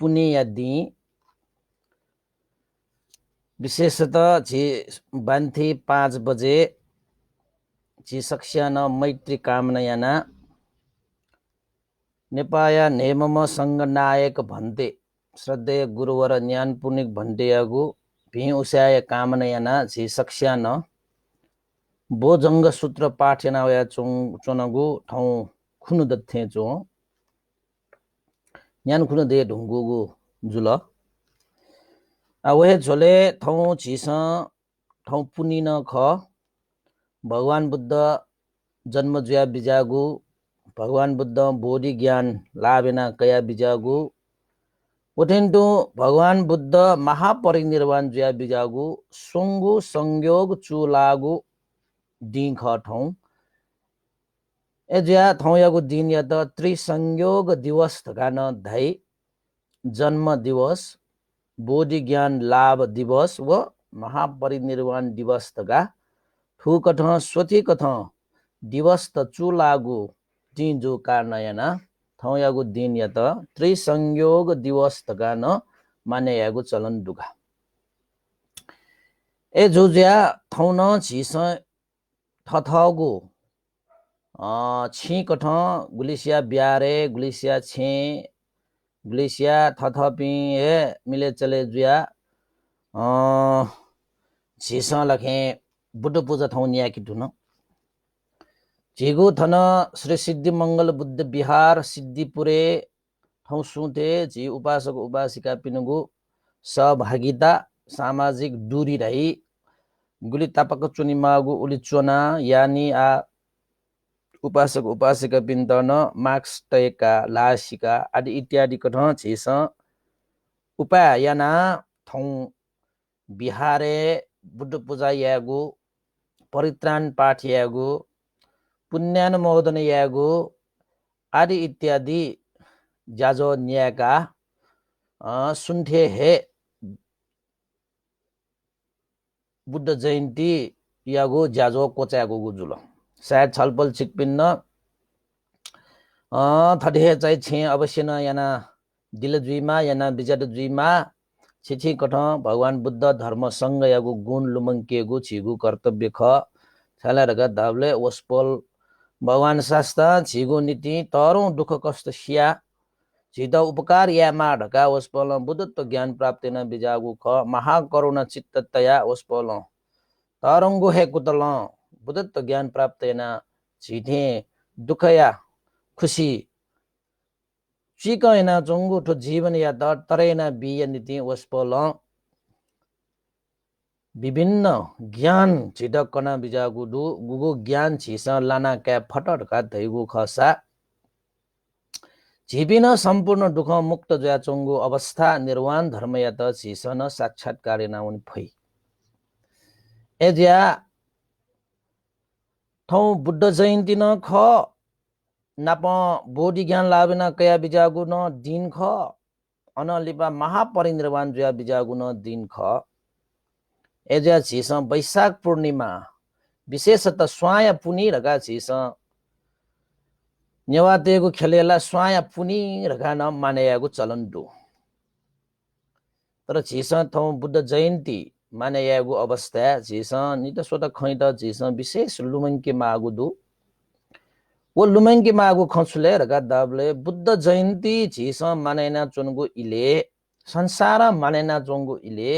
पुण्य या दी विशेषतः झी बान्थी 5 बजे झी सक्ष्यान मैत्री कामनायाना नेपाया नेमम संगनायक भन्ते श्रद्धेय गुरुवर ज्ञान पुनिक भन्टेयागु भि उसाय कामनायाना झी सक्ष्यान बोजंग सूत्र पाठ्यनावया चोनगु ठाउँ खुनु दथे चो ज्ञान खुनु दे ढुङ्गुगु जुल वहे झोले ठाउँ झिस ठाउँ पुनिन ख भगवान बुद्ध जन्म जुया बिजागु भगवान बुद्ध बोधि ज्ञान लाभेना कया बिजागु उठेन्टु भगवान बुद्ध महापरिनिर्वाण जुया बिजागु सुंगु संयोग चुलागु दिन ख ठाउँ एजुया ठाउँ यागु दिन या त त्रिसंयोग दिवस थकान धाई जन्म दिवस बोधि ज्ञान लाभ दिवस व महापरिनिर्वाण दिवस तका ठुकठ स्वतिकथ दिवस त चुलागु दिन जो कार्नयना ठाउँ यागु दिन या त त्रिसंयोग दिवस तका न माने यागु चलन दुगा ए जुज्या ठाउँ न झिस थथगु छि कठ गुलिसिया ब्यारे गुलिसिया छे गुलिसिया थथपि हे मिले चले जुया झिस लखे बुद्ध पूजा ठाउँ निया कि धुन झिगु थन श्री सिद्धि मंगल बुद्ध विहार सिद्धिपुरे ठाउँ सुते झि उपासक उपासिका पिनुगु सहभागिता सामाजिक दूरी रही गुली तापक चुनी मागु उली चोना यानी आ उपासक उपासिका पिन्तन मार्क्स तयका लासिका आदि इत्यादि कठ झिस उपाय याना ठाउँ बिहारे बुद्ध पूजा यागु परित्राण पाठ यागु पुण्यानुमोदन यागु आदि इत्यादि जाजो न्याका सुन्थे हे बुद्ध जयन्ती यागु जाजो कोचागु गुजुल सायद छलपल छिकपिन्न थडे चाहिँ छे अवश्य न याना दिलजुइमा याना बिजट जुइमा छिछि कठ भगवान बुद्ध धर्म संग यागु गुण लुमंकेगु छिगु कर्तव्य ख छलारगा दाबले वस्पल भगवान शास्त्र छिगु नीति तरौं दुख कष्ट सिया छिद उपकार या मा ढका वस्पल बुद्धत्व ज्ञान प्राप्ति न बिजागु ख महाकरुणा चित्ततया वस्पल तरंगु हे कुतल बुद्धत्व ज्ञान प्राप्त न छिथे दुखया खुशी चिकैना चंगु ठो जीवन या तरेना बिय नीति वस्पल विभिन्न ज्ञान छिडकना बिजागु दु गुगु ज्ञान छिस लाना क्या फटटका धैगु खसा झिबिन सम्पूर्ण दुख मुक्त जया चंगु अवस्था निर्वाण धर्म या त छिसन साक्षात्कार नाउन फै एज्या ठाउँ बुद्ध जयन्ती न ख नाप बोधि ज्ञान लाभेना कया बिजागु न दिन ख अनलिपा महापरिनिर्वाण जया बिजागु न दिन ख एज्या छिस वैशाख पूर्णिमा विशेषतः स्वाया पुनि रगा छिस नेवातेगु खेलेला स्वाया पुनि रगा न मानेयागु चलन दु तर छिस ठाउँ बुद्ध जयन्ती मानेयागु अवस्था छिस नित सोत खैत छिस विशेष लुमंके मागु दु वो लुमंके मागु खछुले रगा दाबले बुद्ध जयन्ती छिस मानेना चुनगु इले संसार मानेना चंगु इले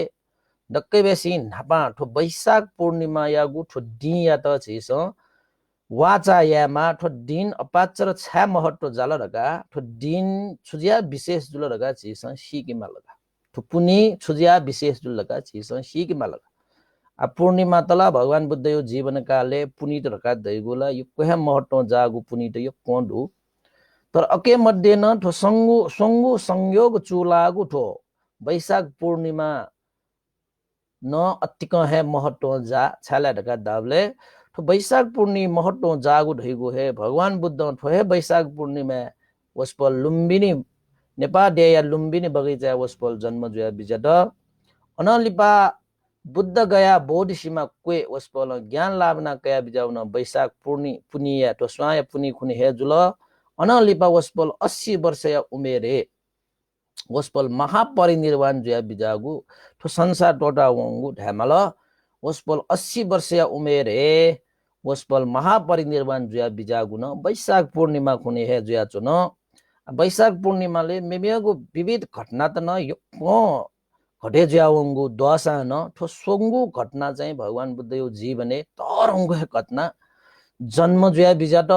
दक्कै बेसी नापा ठो वैशाख पूर्णिमा यागु ठो दिया त छिस वाचा यामा ठो दिन अपाचर छा महत्व जाल रगा ठो दिन छुजिया विशेष जुल रगा छिस सिकिमा लगा ठो पुनि छुजिया विशेष जुल लगा छिस सिकिमा लगा आ पूर्णिमा तला भगवान बुद्ध यो जीवन काले पुनित रका दैगुला यो कहे महत्व जागु पुनित यो कोंडु तर अके मध्ये न ठो संगु संयोग चुलागु ठो वैशाख पूर्णिमा न अतिक है महत्व जा छाला ढका दाबले तो वैशाख पूर्णिमा महत्व जागु ढैगु है भगवान बुद्ध ठो है वैशाख पूर्णिमा वस्पल लुम्बिनी नेपाल देया लुम्बिनी बगैचा वस्पल जन्म जुया बिजट अनलिपा बुद्ध गया बोधि सीमा क्वे वस्पल ज्ञान लाभना कया बिजाउन वैशाख पुनिया तो स्वाय पुनि खुनि हे जुल अनलिपा वस्पल 80 वर्ष या उमेरे वस्पल महापरिनिर्वाण जुया बिजागु ठो संसार टोटा वंगु ढैमल वस्पल 80 वर्षीय उमेर हे वस्पल महापरिनिर्वाण जुया बिजागु न वैशाख पूर्णिमा खुने हे जुया चुन वैशाख पूर्णिमाले मेमियागु विविध घटना त न यो घटे ज्यावंगु दशा न ठो सोंगु घटना चाहिँ भगवान बुद्ध यो जीवने तरंगु घटना जन्म जुया बिजाट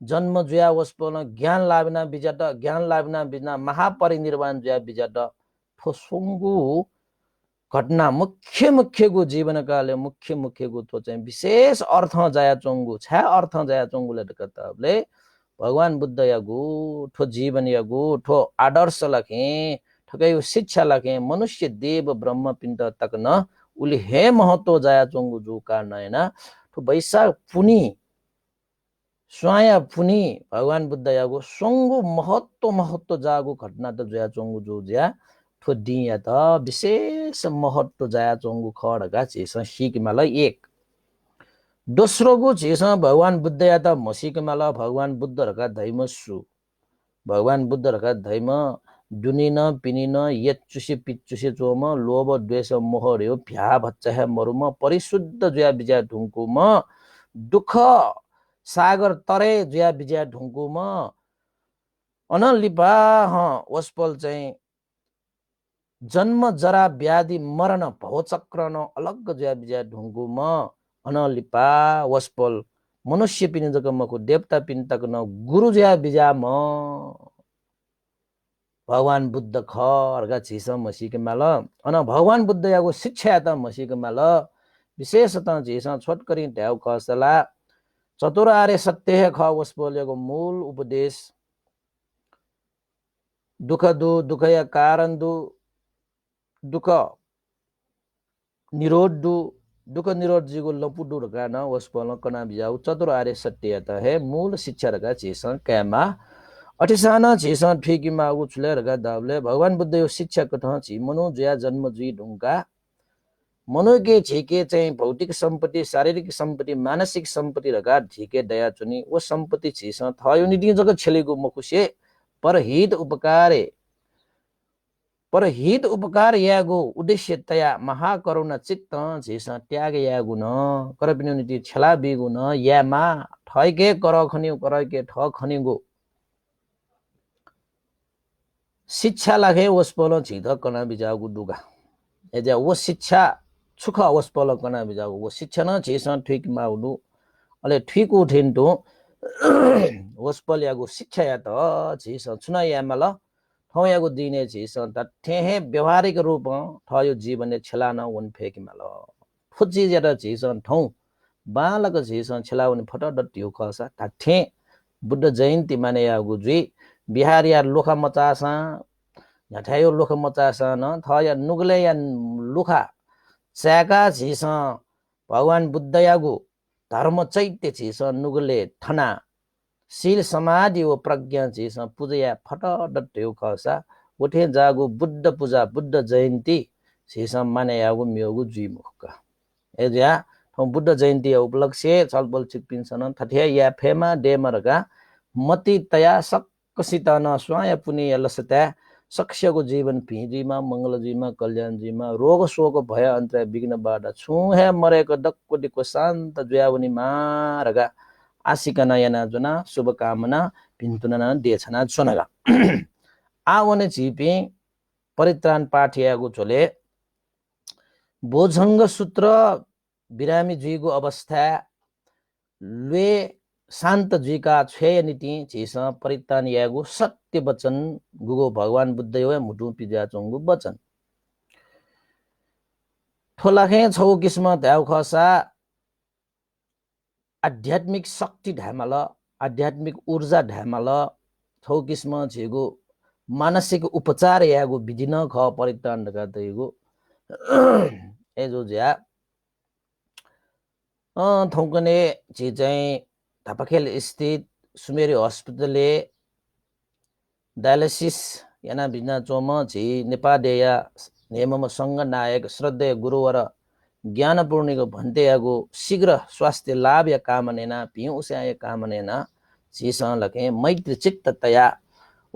जन्म जुया वस्पन ज्ञान लाभिना बिजाट ज्ञान लाभिना बिना महापरिनिर्वाण जुया बिजाट ठो सोंगु घटना मुख्य मुख्यको जीवन काले मुख्य मुख्यको तो चाहिँ विशेष अर्थ जाया चोंगु छा अर्थ जाया चोंगुले कताबले भगवान बुद्ध यागु ठो जीवन यागु ठो आदर्श लखे ठकै शिक्षा लखे मनुष्य देव ब्रह्म पिण्ड तक न उले हे महत्व जाया चोंगु जो कारण हैन ठो वैशाख पुनी स्वाया पुनी भगवान बुद्ध यागु सोंगु महत्व जागु घटना त जया चोंगु जो ज्या ठो दिया त विशेष महत्व जाया चोंगु खडगा चेस सिकमाल एक दोस्रो गु चेस भगवान बुद्ध या त मसिकमाल भगवान बुद्ध रका धैमसु भगवान बुद्ध रका धैम दुनिन पिनिन यचुसे पिचुसे चोम लोभ द्वेष मोह र्यो भ्या भच्चा मरुम परिशुद्ध जुया बिजा ढुंकुम दुख सागर तरे जुया बिजा ढुंकुम अनलिपा वस्पल चाहिँ जन्म जरा व्याधि मरण भवचक्र न अलग जुया बिजा ढुंकुम अनलिपा वस्पल मनुष्य पिनि जगमको देवता पिनि तक न गुरु जुया बिजा म भगवान बुद्ध खर्गा छिस मसिके माल अन भगवान बुद्ध याको शिक्षा त मसिके माल विशेषतः झिस छोटकरी ढ्याउ खसला चतुर आर्य सत्य ख वस्पोलेको मूल उपदेश दुख दु दुखय कारण दु दुख निरोध दु दुख निरोध जीको लपुडु रका न वस्पोल कना बिजाउ चतुर आर्य सत्य त है मूल शिक्षा रका छिस कैमा अठिसाना छिसा ठिकीमा उछले रगा दाबले भगवान बुद्ध यो शिक्षा कथा छि मनो जया जन्म जुई ढुंगा मनो के छिके चाहिँ भौतिक सम्पत्ति शारीरिक सम्पत्ति मानसिक सम्पत्ति रगा ठिके दया चुनी वो सम्पत्ति छिसा थयो निदि जग छेलेको मकुसे परहित उपकार यागो उद्देश्य तया महाकरुणा चित्त छिसा त्याग यागु न करपिनु निति छला बिगु न यामा ठयके कर खनिउ करके ठ खनिगु शिक्षा लागे वस्पल छिध कना बिजागु दुगा एजा वो शिक्षा छुख वस्पल कना बिजागु वो शिक्षा न छिस ठीक माउडु अले ठीक उठिन्टु वस्पल यागु शिक्षा या त छिस छुना यामल ठौ यागु दिने छिस त ठेहे व्यवहारिक रूप ठयो जीवने छलान वन फेकिमाल फुजी जेटा छिस ठौ बालक छिस छलाउने फटड ट्यु खसा त ठे बुद्ध जयन्ती माने यागु जुई बिहार या लोखा मचासा झठायो लोखा मचासा न थया नुगले या लुखा स्याका छिस भगवान बुद्ध यागु धर्म चैत्य छिस नुगले थना शील समाधि ओ प्रज्ञा छिस पूजया फटड ट्यु खसा उठे जागु बुद्ध पूजा बुद्ध जयन्ती छिस माने यागु म्योगु जुई मुख एजा बुद्ध जयन्ती उपलक्ष्य छलबल चिकपिन्सन थठ्या या फेमा डेमरगा मति तया कसित न स्वाय पुण्य लसता सक्ष्यको जीवन भिजीमा मंगलजीमा कल्याणजीमा रोग शोक भय अन्तर विघ्नबाट छुहे मरेको डक्कोटिको शान्त जुयावनी मारगा आशिकना याना जुना शुभकामना भिन्तुना देछना सुनगा आवने छिपी परित्राण पाठियागु छोले बोझंग सूत्र बिरामी जुइगु अवस्था ले शान्त जुइका छय नीति छिस परित्राण यागु सत्य वचन गुगो भगवान बुद्ध यो मुटु पिजा चंगु वचन ठोलाखे छौ किस्मत ध्याउ खसा आध्यात्मिक शक्ति ढामल आध्यात्मिक ऊर्जा ढामल छौ किस्म छेगु मानसिक उपचार यागु विधि न ख परित्राण गतेगु एजो ज्या थौकने छि चाहिँ थापाखेल स्थित सुमेरी हस्पिटलले डायलिसिस याना बिना चोम छि नेपादेया नेमम संघ नायक श्रद्धेय गुरुवर ज्ञानपूर्णिको भन्तेयागु शीघ्र स्वास्थ्य लाभ या कामनेना पिउ उस्याय कामनेना छिस लके मैत्री चित्ततया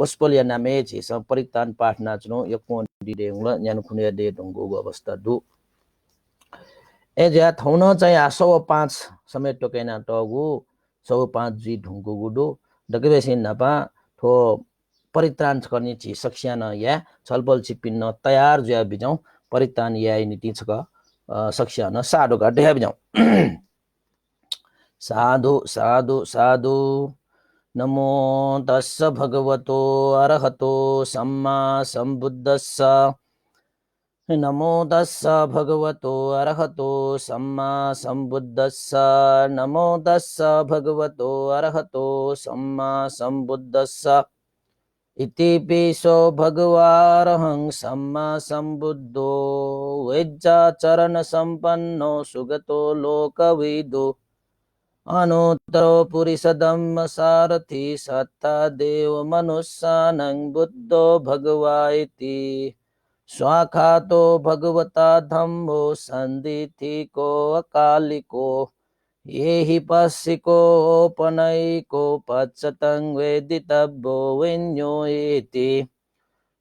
Waspolya name jisang paritan partna chno yakon di dengla nyan khune de donggo अवस्था दु एजा थौन चाहिँ 105 समेत टोकेना टगु 105 जी ढुंगु गुडु दगबेसिन नपा थो परित्राण गर्ने छि सक्षान या छलबल छिपिन्न तयार ज्या बिजौ परित्राण या नीति छक सक्षान साडो गड्या बिजौ साधु साधु साधु नमो तस्स भगवतो अरहतो सम्मा सम्बुद्धस्स नमो तस्स भगवतो अरहतो सम्मा सम्बुद्धस्स नमो तस्स भगवतो अरहतो सम्मा सम्बुद्धस्स इति पिसो भगवारहं सम्मा सम्बुद्धो वेज्जाचरण सम्पन्नो सुगतो लोकविदो अनुत्तरो पुरिसदम्म सारथि सत्ता देव मनुष्यानं बुद्धो भगवा इति स्वाखातो भगवता धम्मो संदिथिको अकालिको ये हि पश्चिकोपनैको पच्चतं वेदितव्यो विन्यो इति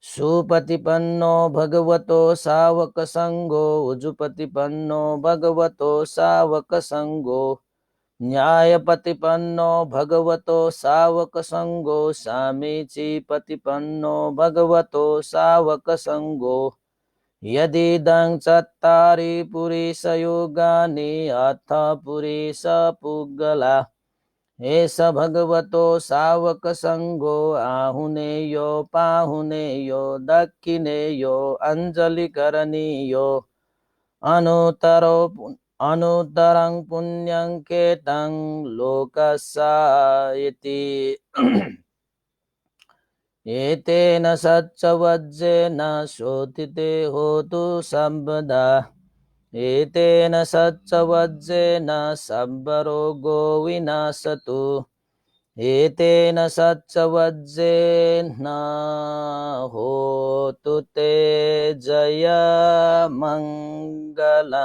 सुपतिपन्नो भगवतो सावक संगो उजुपतिपन्नो भगवतो सावक संगो न्यायपतिपन्नो भगवतो सावक संगो सामीची पतिपन्नो भगवतो सावक संगो यदिदं चत्तारि पुरीशयोगानि अथ पुरीश पुग्गला एष भगवतो सावक संगो आहुनेयो पाहुनेयो दक्षिणेयो अंजलिकरणीयो अनुत्तरं पुण्यं केतं लोकस्येति एतेन सच्चवज्जेन शोधिते होतु संपदा एतेन सच्चवज्जेन सर्वरोगो विनाशतु एतेन सच्चवज्जेन होतु ते जय मंगलं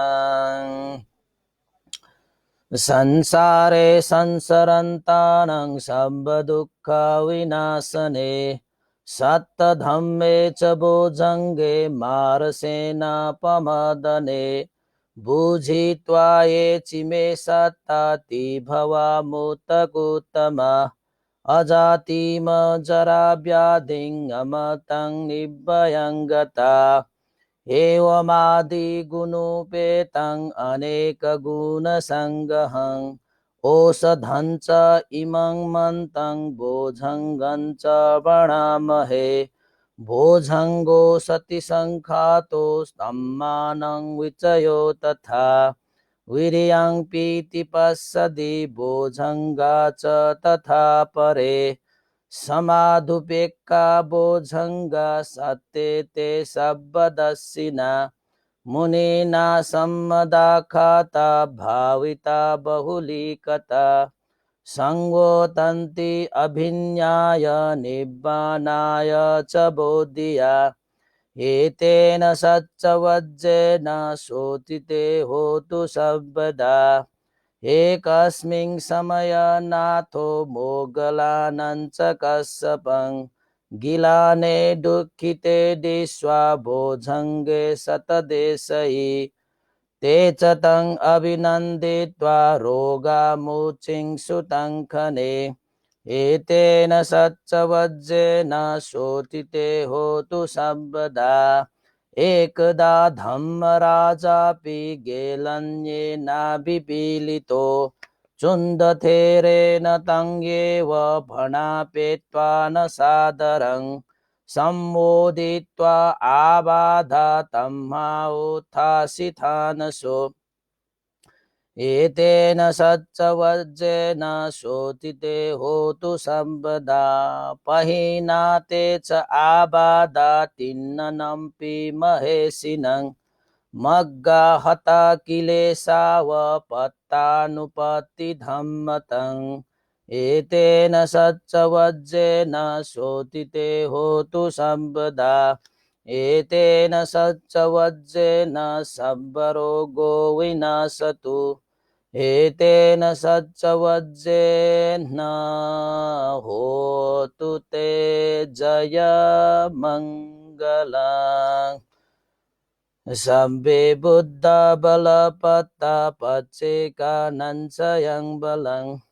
संसारे संसरन्तानं सर्वदुःख विनाशने सत्तधम्मे च भोजङ्गे मारसेनापमदने बुझित्वा ये चिमे सत्ताति भवामुतकुत्तमा अजातिम जराव्याधिं अमतं निभयं गता एवमादिगुणोपेतं अनेकगुणसङ्गहं औषधं च इमं मन्तं भोजङ्गं च वणामहे भोजङ्गो सतिसङ्खातो सम्मानं विचयो तथा वीर्यं पीतिपස්සदि भोजङ्गा च तथा परे समाधुपेक्का भोजङ्गा सत्ते ते शब्दस्सिना मुनिना सम्मदा खाता भाविता बहुलीकता संगोतन्ति अभिन्याय निब्बानाय च बोधिया एतेन सच्चवज्जेन शोधिते होतु सर्वदा एकस्मिन् समयनाथो मोगलानं च कश्यपं गिलाने दुःखिते दिश्वा भोजङ्गे शतदेशैः ते च तं अभिनन्दित्वा रोगामुचिंसुतं खने एतेन सच्चवज्जेन शोधिते होतु सर्वदा एकदा धम्मराजापि गेलन्येनाभिपीडितो चुन्दथेरेण तं एव फणापेत्वा न सादरं सम्मोदित्वा आबाधा तम्हाउत्थासिथानसो एतेन सच्चवज्जेन शोधिते होतु सर्वदा पहीनाते च आबाधातिन्ननम्पि महेशिनं मग्गा हता किलेशावपत्तानुपत्तिधम्मतं एतेन सच्चवज्जेन शोधिते होतु सर्वदा एतेन सच्चवज्जेन सर्वरोगो विनाशतु एतेन सच्चवज्जेन होतु ते जय मङ्गलम् Sabbe Buddha Balapata Pacheka Nansayang Balang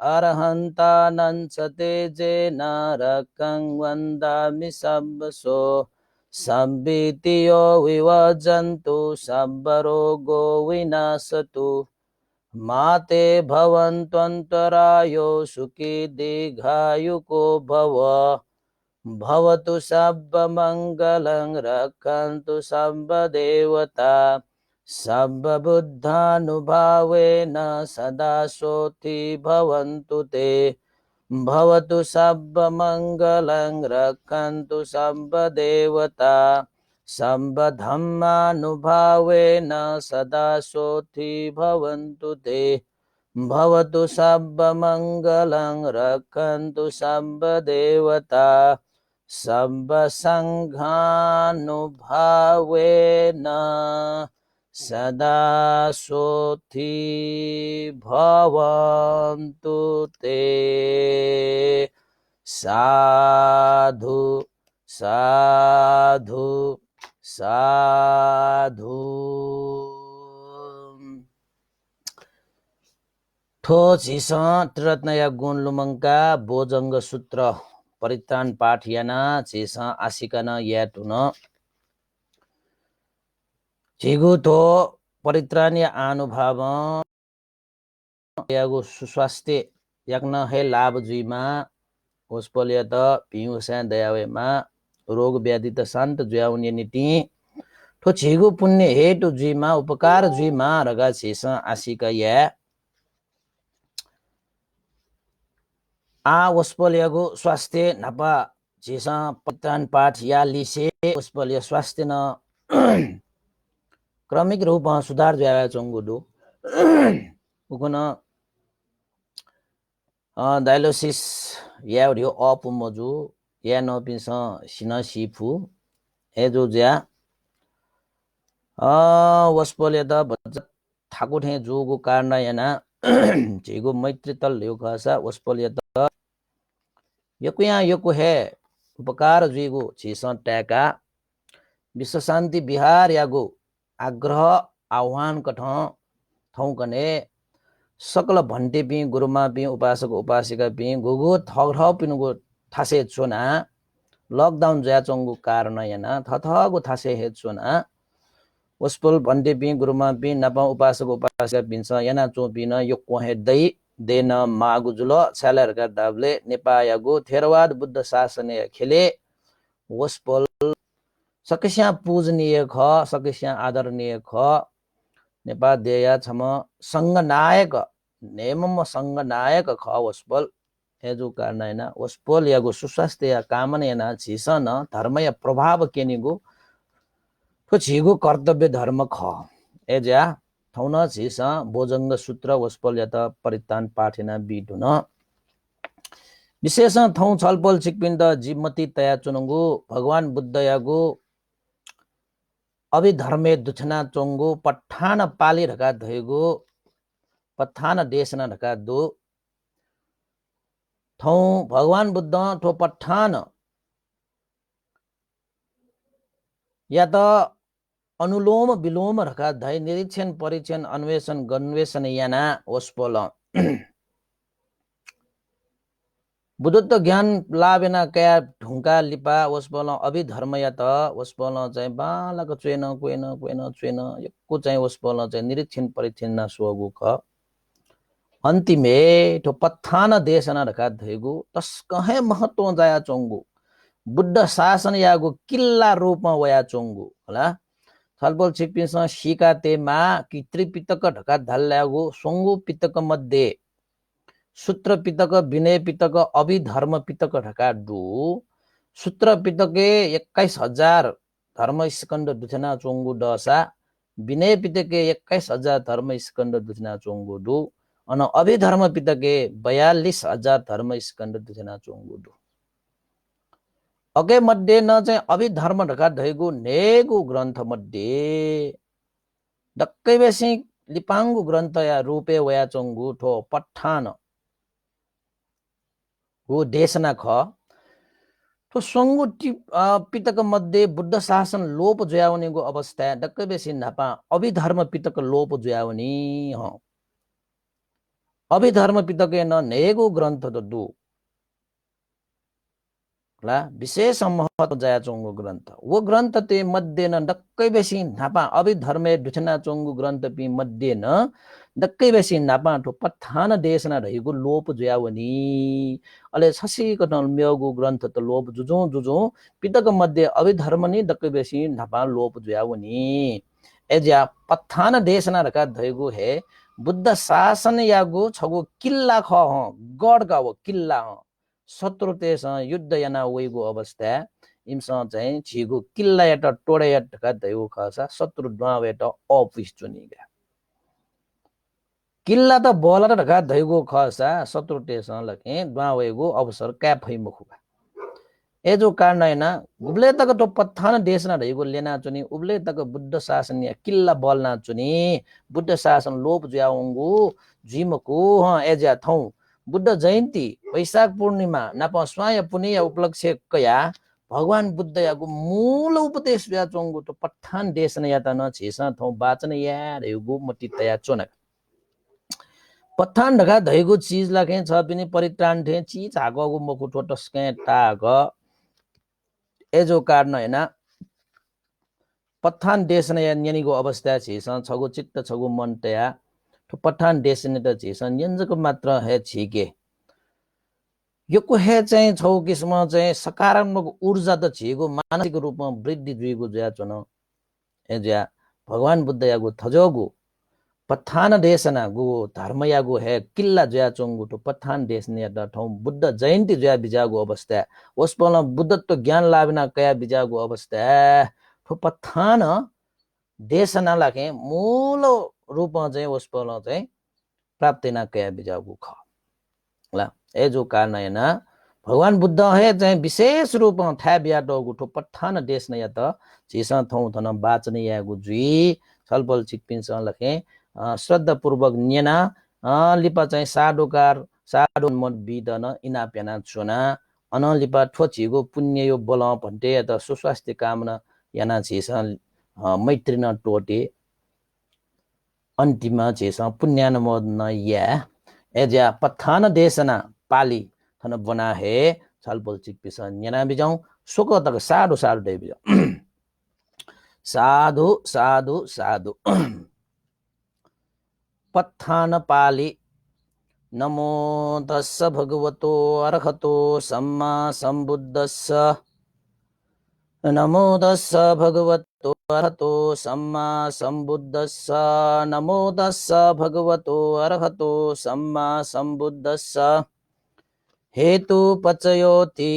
Arahanta Nansate Jena Rakang Vandami Sabbaso Sabbitiyo Vivajantu Sabbarogo Vinasatu Mate Bhavantantarayo Sukhi Digayuko Bhava Bhavatu sabba mangalang rakhantu sabba devata sabba buddhanubhavena sada soti bhavantu te Bhavatu sabba mangalang rakhantu sabba devata sabba dhammanubhavena sada soti bhavantu te Bhavatu sabba mangalang rakhantu sabba devata Sabba sanghanubhavena sada soti bhavantu te sadhu sadhu sadhu ठो झिस त्रिरत्नया गुण लुमङ्का बोजङ्ग सूत्र परित्राण पाठ याना झिस आशिकन याटुन झिगु थो परित्राण या आनुभाव यागु सुस्वास्थ्य याक्न हे लाभ जुइमा ओस्पलिया त पिउसा दयावेमा रोग व्याधि त शान्त जुयाउने नीति ठो झिगु पुण्य हेटु जुइमा उपकार जुइमा रगा झिस आशिका या वस्पलियागु स्वास्थ्य नपा झिसा परित्राण पाठ या लिसे वस्पलिया स्वास्थ्य न क्रमिक रूपमा सुधार ज्यावा चंगुदु उकुन डायलिसिस या रियो अप मजु या नपिस सिन सिफु एजो ज्या वस्पलिया द बज ठाकुठे जोगु कारण याना झिगु मैत्री तल ल्यो खसा वस्पलिया द यकुया यकु हे उपकार जुइगु झिस ट्याका विश्व शान्ति बिहार यागु आग्रह आह्वान कठ थौ कने सकल भन्टे पि गुरुमा पि उपासक उपासिका पि गुगु थग्र पिनुगु थासे चोना लकडाउन जया चंगु कारण याना थथगु थासे हे चोना वस्पल भन्टे पि गुरुमा पि नपा उपासक उपासिका पिन्छ याना चो पिन यो कोहे दै देन मागु जुल छालरका दाबले नेपायागु थेरवाद बुद्ध शासन खेले वस्पल सकेस्या पूजनीय ख सकेस्या आदरणीय ख नेपाल देया छम संघ नायक नेमम संघ नायक ख वस्पल एजु कारणैना वस्पल यागु सुस्वास्थ्य या कामना याना झिसन धर्मय प्रभाव केनिगु को झिगु कर्तव्य धर्म ख एजा थौन झिस बोजङ्ग सूत्र वस्पल या त परित्राण पाठेना बिटुन विशेष थौ छलपल छिकपिन्द जीवमती तया चुनङ्गु भगवान बुद्ध यागु अभिधर्मे दुछना चोङ्गु पठान पाली ढका धैगु पठान देशना ढका दु थौ भगवान बुद्ध ठो पठान या त अनुलोम विलोम ढका धै निरीक्षण परीक्षण अन्वेषण गन्वेषण याना वस्पल बुद्धत्व ज्ञान लाभेना कया ढुङ्का लिपा वस्पल अभिधर्म या त वस्पल चाहिँ बालक चुएन कुएन कुएन चुएन यक्को चाहिँ वस्पल चाहिँ निरीक्षण परीक्षण न सोगु ख अन्तिमे ठो पत्थान देशना ढका धैगु तस्कहे महत्व जाया चोङ्गु बुद्ध शासन यागु किल्ला रूपमा वया चोङ्गु होला छलपल छिपिस सिका तेमा कि त्रिपितक ढका धल्ल्यागु सोङ्गु पितक मध्ये सूत्र पितक विनय पितक अभिधर्म पितक ढका डु सूत्र पितके 21,000 धर्म स्कन्द दुथना चोङ्गु दसा विनय पितके 21,000 धर्म स्कन्द दुथना चोङ्गु डु अन अभिधर्म पितके 42,000 धर्म स्कन्द दुथना चोङ्गु डु अगे मध्ये न चाहिँ अभिधर्म ढका धैगु नेगु ग्रन्थ मध्ये डक्कै बेसी लिपांगु ग्रंथ या रूपे वया चोंगु ठो पठान हो देशना ख तो सोंगु पितक मध्ये बुद्ध शासन लोप जोयाउनेको अवस्था डक्कै बेसी नापा अभिधर्म पितक लोप जोयाउनी ह अभिधर्म पितक न नेगो ग्रंथ तो दु ला विशेष महत्व जया चोंगु ग्रंथ वो ग्रंथ ते मध्य न डक्कै बेसी नापा अभिधर्मे दुछना चोंगु ग्रंथ पि मध्य न डक्कै बेसी नापा ठो पठान देशना रहेको लोप जोयावनी अले छसी कटल म्यगु ग्रंथ त लोप जुजो जुजो पितक मध्य अभिधर्म नि डक्कै बेसी नापा लोप जोयावनी एजा पठान देशना रका धैगु हे बुद्ध शासन यागु छगु किल्ला ख ह गड का वो किल्ला ह शत्रु तेसँग युद्ध याना वेगु अवस्था इमसँग चाहिँ छिगु किल्ला एट टोडे एट का दैउ खसा शत्रु द्वाव एट अफिस चुनिगा किल्ला त बोला ढका दैगु खसा शत्रु तेसँग लके द्वावेगु अवसर क्या फैमुखुगा ए जो कारण हैन उबले तक तो पत्थान देश न रहेको लेना चुनी उबले तक बुद्ध शासन या किल्ला बलना चुनी बुद्ध शासन लोप ज्याउंगु जिमको ह एजा थौ बुद्ध जयन्ती वैशाख पूर्णिमा नाप स्वाय पुण्य उपलक्ष्य कया भगवान बुद्ध याको मूल उपदेश या चोंगु तो पठान देश न याता न छेसा थौ वाचन या रेगु मति तया चोनक पठान ढका धैगु चीज लखे छ पिनि परित्राण थे चीज हागो मकु टोटस्के टाग एजो कारण हैन पठान देश न या न्यानीको अवस्था छेसा छगु चित्त छगु मन तया तो पठान देश न त छेसा न्यन्जको मात्र है छिके यो कुहे चाहिँ छौ किसिम चाहिँ सकारात्मक ऊर्जा त छिगो मानसिक रूपमा वृद्धि जुइगो ज्या चन एज्या भगवान बुद्ध यागु थजोगु पठान देशना गु धर्म यागु है किल्ला ज्या चोंगु तो पठान देश ने द ठौ बुद्ध जयन्ती ज्या बिजागु अवस्था ओसपल बुद्धत्व ज्ञान लाभिना कया बिजागु अवस्था तो पठान देशना लागे मूल रूपमा चाहिँ ओसपल चाहिँ प्राप्ति ना कया बिजागु ख ला ए जो कारण हैन भगवान बुद्ध हे चाहिँ विशेष रूपमा था बियाडो ठो पठान देश न या त छिसा थौ थन बाचन यागु जुई छलपल चिकपिन स लखे श्रद्धा पूर्वक न्यना लिपा चाहिँ साडोकार साडोन मत बिदन इना पेना चुना अनलिपा ठोचिगो पुण्य यो बल भन्टे या त सुस्वास्थ्य कामना याना छिसा मैत्री न टोटे अन्तिम छिसा पुण्यान मद न या एजा पठान देशना पाली थन बना हे छलपल चिकपिस न्यना बिजाउ सोक तक साडो साडो दे बिजाउ साधु साधु साधु पठान पाली नमो तस्स भगवतो अरहतो सम्मा सम्बुद्धस्स नमो तस्स भगवतो अरहतो सम्मा सम्बुद्धस्स नमो तस्स भगवतो अरहतो सम्मा सम्बुद्धस्स हेतु पचयोति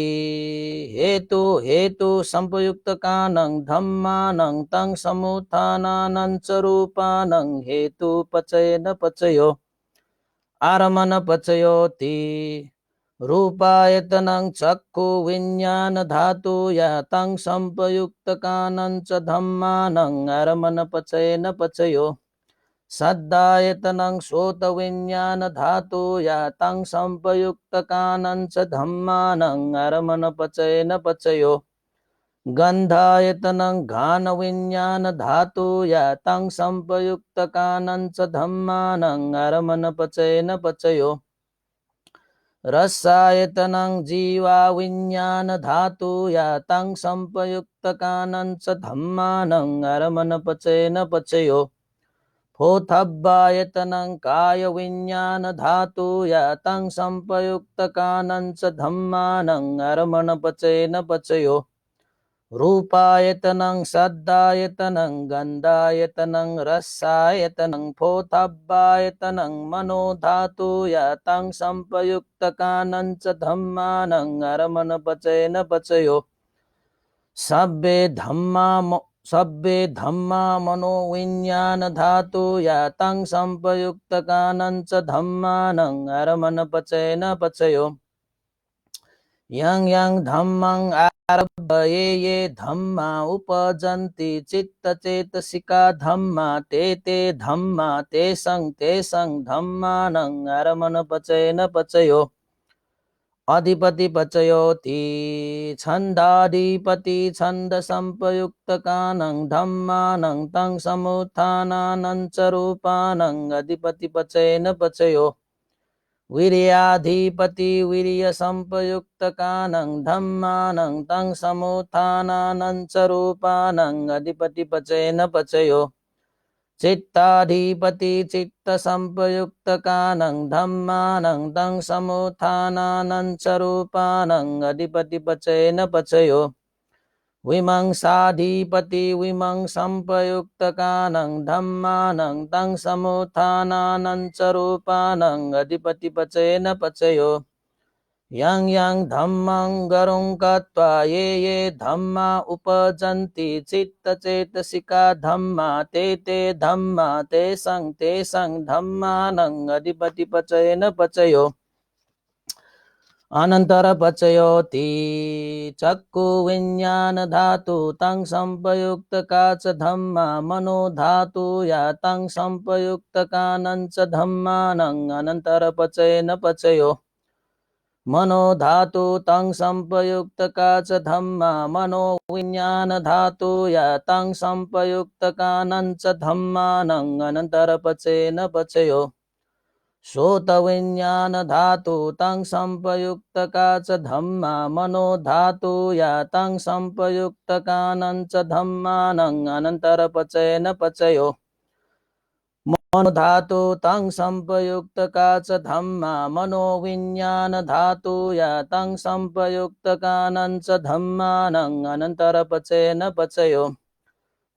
हेतु हेतु संपयुक्त कानं धम्मानं तं समुत्थानानं च रूपानं हेतु पचयन पचयो आरमन पचयोति रूपायतनं चक्षु विज्ञान धातु यातं संपयुक्त कानं च धम्मानं आरमन पचयन पचयो सद्दायतनं सोत विज्ञान धातु यातं संपयुक्त कानं च धम्मानं आरमन पचयन पचयो गन्धायतनं घान विज्ञान धातु यातं संपयुक्त कानं च धम्मानं आरमन पचयन पचयो रसायतनं जीवा विज्ञान धातु यातं संपयुक्त कानं च धम्मानं आरमन पचयन पचयो फोथब्बायतनं काय विज्ञान धातु यातं संपयुक्त कानं च धम्मानं आरमन पचयन पचयो रूपायतनं सद्दायतनं गन्धायतनं रसायतनं फोथब्बायतनं मनो धातु यातं संपयुक्त कानं च धम्मानं आरमन पचयन पचयो सब्बे धम्मा मनो विज्ञान धातु यातं संपयुक्त कानं च धम्मानं आरमन पचयन पचयो yang yang dhammang ये धम्मा उपजन्ति चित्तचेतसिका धम्मा ते धम्मा तेषं धम्मानं अरमणपचयेन पचयो अधिपति पचयोति छन्दाधिपति छन्दसंपयुक्तकानं धम्मानं तं समुत्थानानं च रूपानं अधिपति पचयेन पचयो वीर्याधिपति वीर्यसंपयुक्तकानं धम्मानं तं समुत्थानानं च रूपानं अधिपति पचयेन पचयो चित्ताधिपति चित्तसंपयुक्तकानं धम्मानं तं समुत्थानानं च रूपानं अधिपति पचयेन पचयो विमंसाधिपति विमंसंपयुक्तकानं धम्मानं तं समुत्थानानं च रूपानं अधिपति पचयेन पचयो yang dhammang garung katva ye dhamma upajanti citta cetasika dhamma te dhamma tesang dhammanang adipati pacayena pacayo anantara pacayoti cakku vinyana dhatu tang sampayuktaka ca dhamma mano dhatu ya tang sampayuktaka ca dhammanang anantara pacayena pacayo मनो धातु तं संपयुक्तका च धम्मा मनो विज्ञान धातु या तं संपयुक्तकानं च धम्मानं अनन्तरपचेन पचयो श्रोत विज्ञान धातु तं संपयुक्तका च धम्मा मनो धातु या तं संपयुक्तकानं च धम्मानं अनन्तरपचेन पचयो मनो धातु तं संपयुक्तका च धम्मा मनो विज्ञान धातु या तं संपयुक्तकानं च धम्मानं अनन्तरपचेन पचयो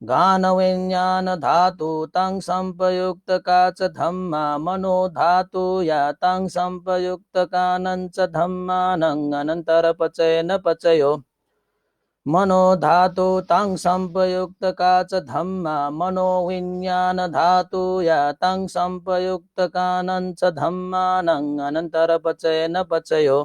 गान विज्ञान धातु तं संपयुक्तका च धम्मा मनो धातु या तं संपयुक्तकानं च धम्मानं अनन्तरपचेन पचयो मनो धातु तं संपयुक्तका च धम्मा मनो विज्ञान धातु या तं संपयुक्तकानं च धम्मानं अनन्तरपचयेन पचयो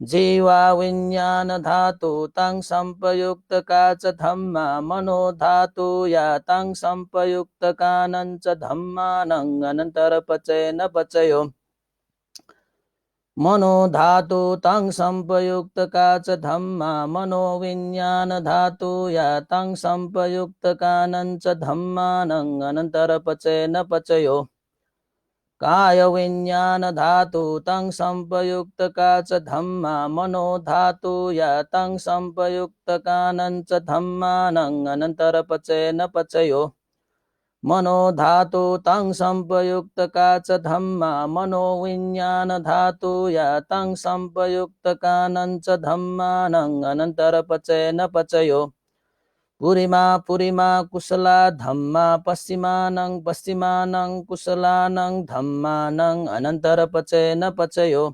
जीवा विज्ञान धातु तं संपयुक्तका च धम्मा मनो धातु या तं संपयुक्तकानं च धम्मानं अनन्तरपचयेन पचयो मनो धातु तं संपयुक्तका च धम्मा मनो विज्ञान धातु या तं संपयुक्तकानं च धम्मानं अनन्तरपचयेन पचयो काय विज्ञान धातु तं संपयुक्तका च धम्मा मनो धातु या तं संपयुक्तकानं च धम्मानं अनन्तरपचयेन पचयो मनो धातु तं संपयुक्तका च धम्मा मनो विज्ञान धातु या तं संपयुक्तकानं च धम्मानं अनन्तरपचयेन पचयो पुरिमा कुशला धम्मा पश्चिमानं कुशलानं धम्मानं अनन्तरपचयेन पचयो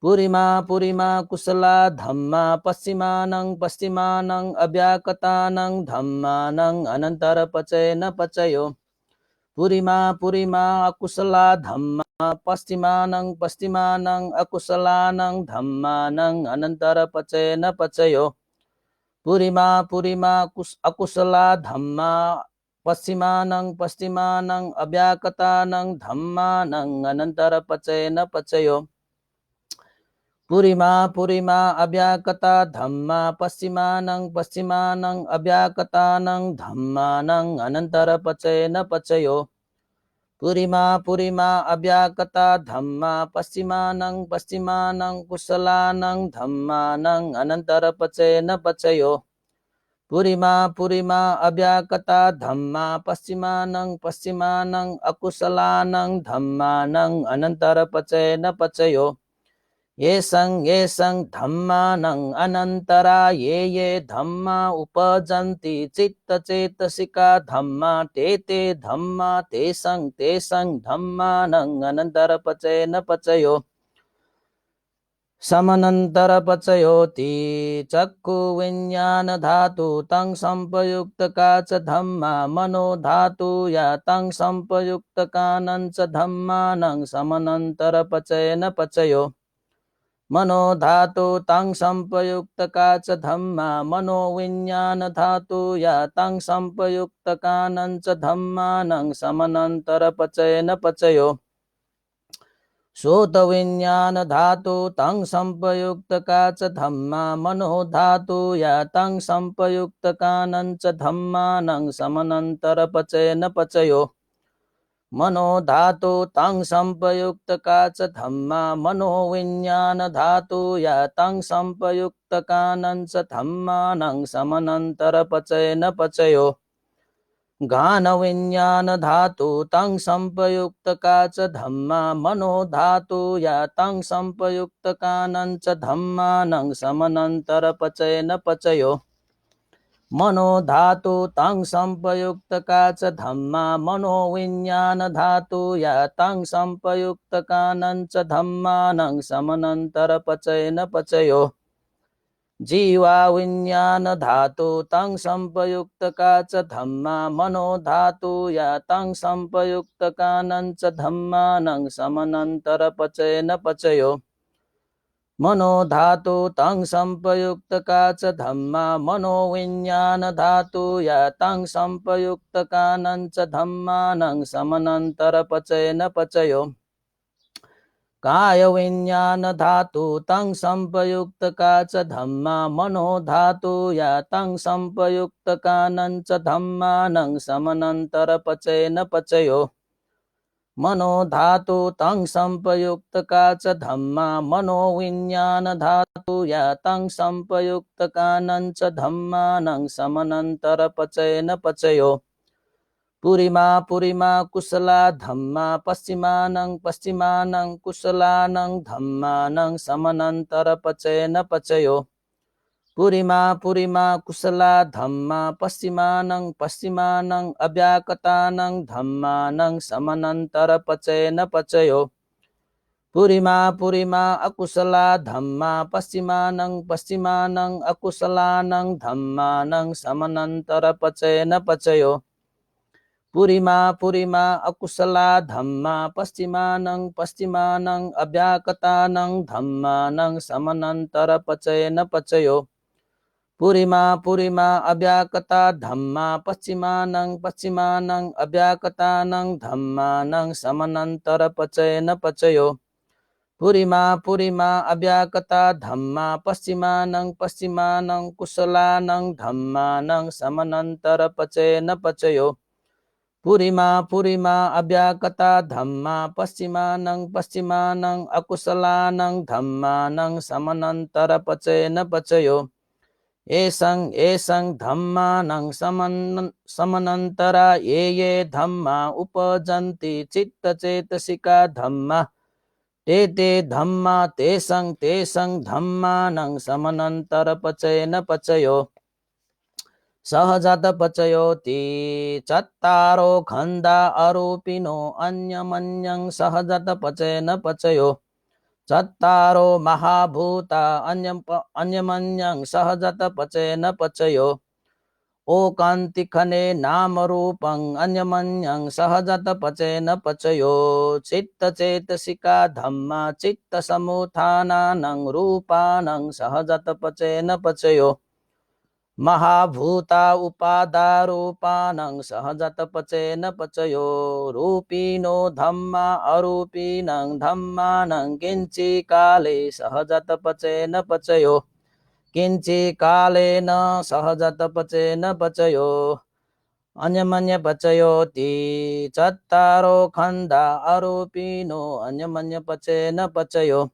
पुरिमा कुशला धम्मा पश्चिमानं अव्याकतानं धम्मानं अनन्तरपचयेन पचयो पुरिमा अकुशला धम्मा पश्चिमानं अकुशलानं धम्मानं अनन्तरपचयेन पचयो पुरिमा अकुशला धम्मा पश्चिमानं अव्याकतानं धम्मानं अनन्तरपचयेन पचयो पुरिमा अव्याकता धम्मा पश्चिमानं अव्याकतानं धम्मानं अनन्तरपचयेन पचयो पुरिमा अव्याकता धम्मा पश्चिमानं कुशलानं धम्मानं अनन्तरपचयेन पचयो पुरिमा अव्याकता धम्मा पश्चिमानं अकुशलानं धम्मानं अनन्तरपचयेन पचयो येषं धम्मानं अनन्तरा ये धम्मा उपजन्ति चित्तचेतसिका धम्मा ते धम्मा तेषं धम्मानं अनन्तरपचयेन पचयो समनन्तरपचयोति चक्षु विज्ञान धातु तं संपयुक्तका च धम्मा मनो धातु या तं संपयुक्तकानं च धम्मानं समनन्तरपचयेन पचयो मनो धातु तं संपयुक्तका च धम्मा मनो विज्ञान धातु या तं संपयुक्तकानं च धम्मानं समनंतर पचयन पचयो सोत विज्ञान धातु तं संपयुक्तका च धम्मा मनो धातु या तं संपयुक्तकानं च धम्मानं समनंतर पचयन पचयो मनो धातु तं संपयुक्तका च धम्मा मनो विज्ञान धातु या तं संपयुक्तकानं च धम्मानं समनंतर पचयन पचयो गान विज्ञान धातु तं संपयुक्तका च धम्मा मनो धातु या तं संपयुक्तकानं च धम्मानं समनंतर पचयन पचयो मनो धातु तं संपयुक्तका च धम्मा मनो विज्ञान धातु या तं संपयुक्तकानं च धम्मानं समनंतर पचयन पचयो जीवा विज्ञान धातु तं संपयुक्तका च धम्मा मनो धातु या तं संपयुक्तकानं च धम्मानं समनंतर पचयन पचयो मनो धातु तं संपयुक्तका च धम्मा मनो विज्ञान धातु या तं संपयुक्तकानं च धम्मानं समनंतर पचयन पचयो काय विज्ञान धातु तं संपयुक्तका च धम्मा मनो धातु या तं संपयुक्तकानं च धम्मानं समनंतर पचयन पचयो मनो धातु तं संपयुक्तका च धम्मा मनो विज्ञान धातु या तं संपयुक्तकानं च धम्मानं समनंतर पचयन पचयो पुरिमा पुरिमा कुशला धम्मा पश्चिमानं पश्चिमानं कुशलानं धम्मानं समनंतर पचयन पचयो पुरिमा पुरिमा कुशला धम्मा पश्चिमानं पश्चिमानं अव्याकतानं धम्मानं समनंतर पचयन पचयो पुरिमा पुरिमा अकुशला धम्मा पश्चिमानं पश्चिमानं अकुशलानं धम्मानं समनंतर पचयन पचयो पुरिमा पुरिमा अकुशला धम्मा पश्चिमानं पश्चिमानं अव्याकतानं धम्मानं समनंतर पचयन पचयो पुरिमा पुरिमा अव्याकता धम्मा पश्चिमानं पश्चिमानं अव्याकतानं धम्मानं समनंतर पचयन पचयो पुरिमा पुरिमा अव्याकता धम्मा पश्चिमानं पश्चिमानं कुशलानं धम्मानं समनंतर पचयन पचयो पुरिमा पुरिमा अव्याकता धम्मा पश्चिमानं पश्चिमानं अकुशलानं धम्मानं समनंतर पचयन पचयो एषं एषं धम्मानं समनंतरा ये धम्मा उपजन्ति चित्तचेतसिका धम्मा ते ते धम्मा तेषं तेषं धम्मानं समनंतर पचयन पचयो सहजात पचयोति चत्तारो खंदा आरोपिनो अन्यमन्यं सहजात पचयन पचयो चत्तारो महाभूता अन्यमन्यं सहजात पचयन पचयो ओकान्तिखने नाम रूपं अन्यमन्यं सहजात पचयन पचयो चित्तचेतसिका धम्मा चित्तसमुत्थानानं रूपानं सहजात पचयन पचयो महाभूता उपादारूपानं सहजात पचयन पचयो रूपिनो धम्मा अरूपिनं धम्मानं किंचि काले सहजात पचयन पचयो किंचि कालेन सहजात पचयन पचयो अन्यमन्य पचयोति चत्तारो खंदा अरूपिनो अन्यमन्य पचयन पचयो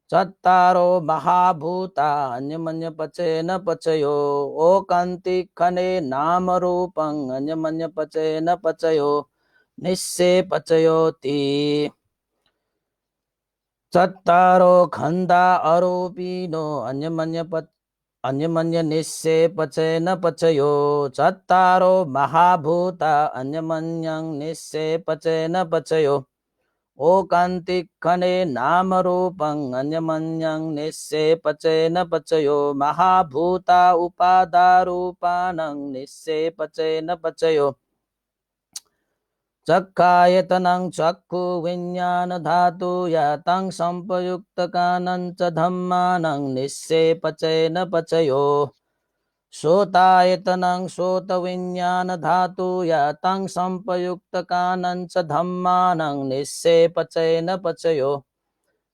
चत्तारो महाभूता अन्यमन्य पचयन पचयो ओकान्ति खने नाम रूपं अन्यमन्य पचयन पचयो निस्से पचयोति चत्तारो खंदा आरोपिनो अन्यमन्य निस्से पचयन पचयो चत्तारो महाभूता अन्यमन्यं निस्से पचयन पचयो ओकान्तिखने नाम रूपं अन्यमन्यं निस्से पचयन पचयो महाभूता उपादारूपानं निस्से पचयन पचयो चक्खायतनं चक्षु विज्ञान धातु यातं संपयुक्तकानं च धम्मानं निस्सेपचेन पचयो श्रोतायतनं श्रोत विज्ञान धातु यातं संपयुक्तकानं च धम्मानं निस्सेपचेन पचयो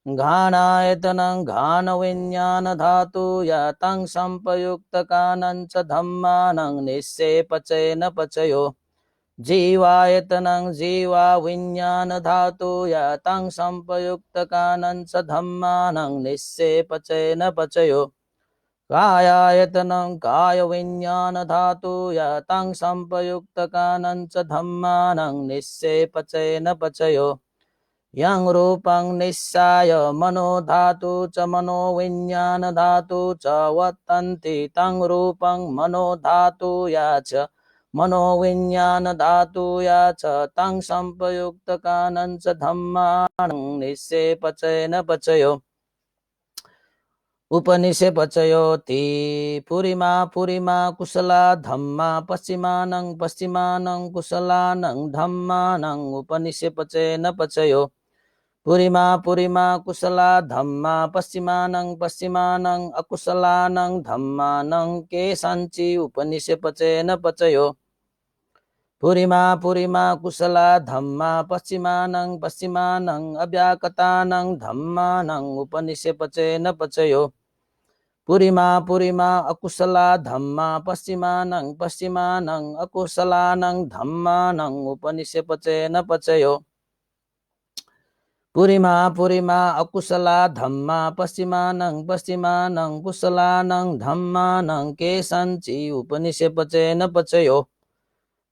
घानायतनं घान विज्ञान धातु यातं संपयुक्तकानं च धम्मानं निस्सेपचेन पचयो जीवायतनं जीवा विज्ञान धातु यातं संपयुक्तकानं च धम्मानं निस्सेपचेन पचयो कायायतनं काय विज्ञान धातु यातं संपयुक्तकानं च धम्मानं निस्सेपचेन पचयो यं रूपं निस्साय मनो धातु च मनो विज्ञान धातु च वर्तन्ति तं रूपं मनो धातु या च मनो विज्ञान धातु या च तं संपयुक्तकानं च धम्मानं निस्सेपचेन पचयो उपनिषे पचयो ति पुरिमा पुरिमा कुशला धम्मा पश्चिमानं पश्चिमानं कुशलानं धम्मानं उपनिषे पचेन पचयो पुरिमा पुरिमा कुशला धम्मा पश्चिमानं पश्चिमानं अकुशलानं धम्मानं केषाञ्चि उपनिषे पचेन पचयो पुरिमा पुरिमा कुशला धम्मा पश्चिमानं पश्चिमानं अव्याकतानं धम्मानं उपनिषे पचेन पचयो पुरिमा पुरिमा अकुशला धम्मा पश्चिमानं पश्चिमानं अकुशलानं धम्मानं उपनिषे पचेन पचयो पुरिमा पुरिमा अकुशला धम्मा पश्चिमानं पश्चिमानं कुशलानं धम्मानं केषाञ्चि उपनिषे पचेन पचयो